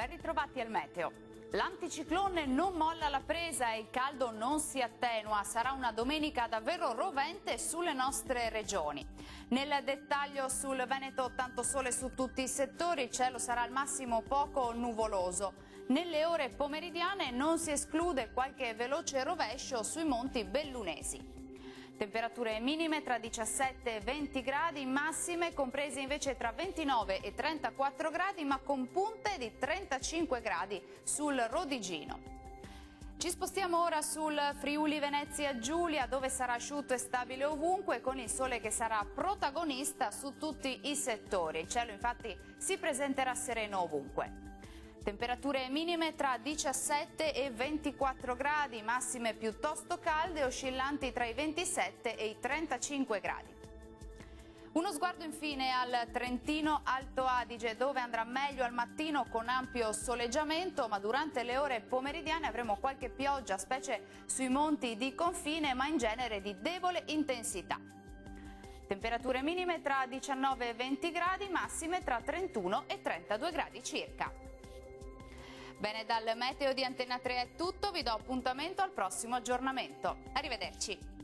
Ben ritrovati al meteo. L'anticiclone non molla la presa e il caldo non si attenua. Sarà una domenica davvero rovente sulle nostre regioni. Nel dettaglio sul Veneto tanto sole su tutti i settori, il cielo sarà al massimo poco nuvoloso. Nelle ore pomeridiane non si esclude qualche veloce rovescio sui monti bellunesi. Temperature minime tra 17 e 20 gradi, massime comprese invece tra 29 e 34 gradi, ma con punte di 35 gradi sul Rodigino. Ci spostiamo ora sul Friuli Venezia Giulia, dove sarà asciutto e stabile ovunque, con il sole che sarà protagonista su tutti i settori. Il cielo infatti si presenterà sereno ovunque. Temperature minime tra 17 e 24 gradi, massime piuttosto calde, oscillanti tra i 27 e i 35 gradi. Uno sguardo infine al Trentino Alto Adige, dove andrà meglio al mattino con ampio soleggiamento, ma durante le ore pomeridiane avremo qualche pioggia, specie sui monti di confine, ma in genere di debole intensità. Temperature minime tra 19 e 20 gradi, massime tra 31 e 32 gradi circa. Bene, dal meteo di Antena 3 è tutto, vi do appuntamento al prossimo aggiornamento. Arrivederci.